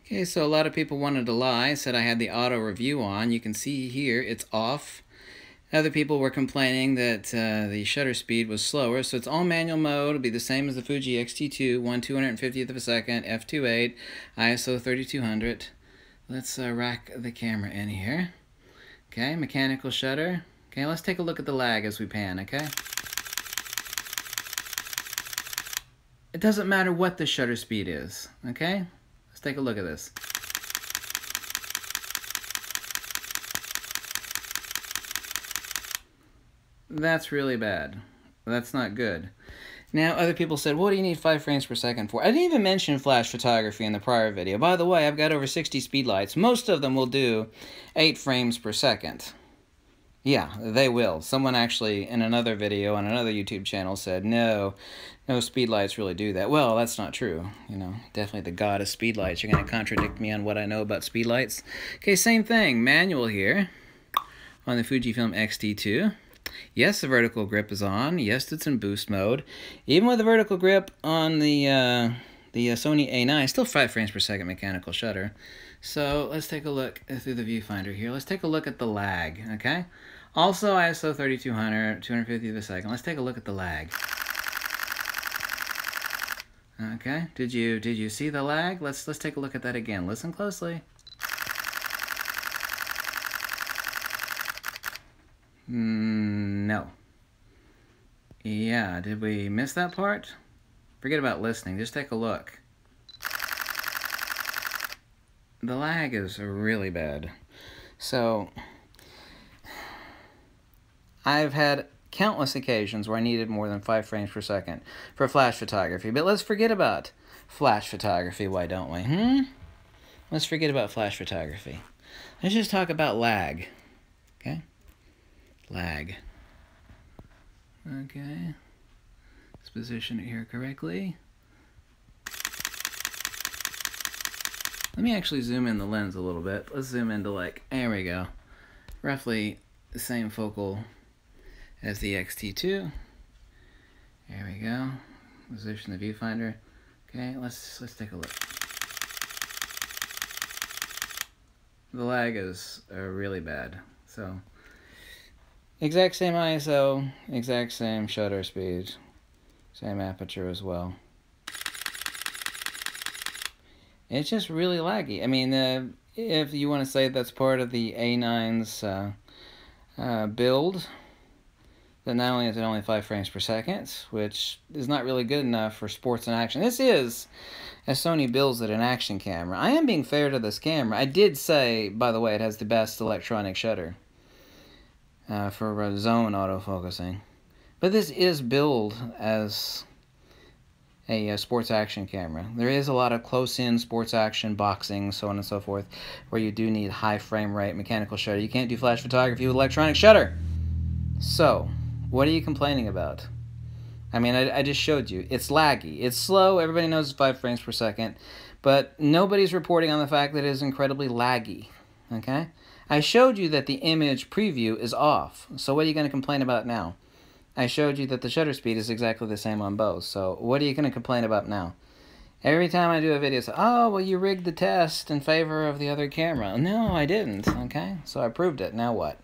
Okay, so a lot of people wanted to lie, said I had the auto review on. You can see here it's off. Other people were complaining that the shutter speed was slower, so it's all manual mode. It'll be the same as the Fuji X-T2, 1/250th of a second, f2.8, ISO 3200. Let's rack the camera in here. Okay, mechanical shutter. Okay, let's take a look at the lag as we pan, okay? It doesn't matter what the shutter speed is, okay? Let's take a look at this. That's really bad. That's not good. Now, other people said, what do you need 5 frames per second for? I didn't even mention flash photography in the prior video. By the way, I've got over 60 speedlights. Most of them will do 8 frames per second. Yeah, they will. Someone actually, in another video on another YouTube channel, said, no speedlights really do that. Well, that's not true. You know, definitely the god of speedlights. You're going to contradict me on what I know about speedlights. Okay, same thing. Manual here on the Fujifilm X-T2. Yes, the vertical grip is on. Yes, it's in boost mode. Even with the vertical grip on the Sony A9, still 5 frames per second mechanical shutter. So let's take a look through the viewfinder here. Let's take a look at the lag, okay? Also ISO 3200, 250th of a second. Let's take a look at the lag. Okay, did you see the lag? Let's take a look at that again. Listen closely. No. Yeah, did we miss that part? Forget about listening, just take a look. The lag is really bad. So, I've had countless occasions where I needed more than 5 frames per second for flash photography. But let's forget about flash photography, why don't we? Let's forget about flash photography. Let's just talk about lag. Okay? Lag. Okay. Let's position it here correctly. Let me actually zoom in the lens a little bit. Let's zoom into like, there we go. Roughly the same focal as the X-T2. There we go. Position the viewfinder. Okay, let's take a look. The lag is really bad. So, exact same ISO, exact same shutter speed, same aperture as well. It's just really laggy. I mean, if you want to say that's part of the A9's build, then not only is it only 5 frames per second, which is not really good enough for sports and action. This is, as Sony builds it, an action camera. I am being fair to this camera. I did say, by the way, it has the best electronic shutter for zone autofocusing. But this is billed as a sports action camera. There is a lot of close-in sports action, boxing, so on and so forth, where you do need high frame rate mechanical shutter. You can't do flash photography with electronic shutter. So, what are you complaining about? I mean, I just showed you. It's laggy. It's slow. Everybody knows it's 5 frames per second. But nobody's reporting on the fact that it is incredibly laggy. Okay? I showed you that the image preview is off. So what are you going to complain about now? I showed you that the shutter speed is exactly the same on both. So what are you going to complain about now? Every time I do a video, it's, oh, well, you rigged the test in favor of the other camera. No, I didn't. Okay? So I proved it. Now what?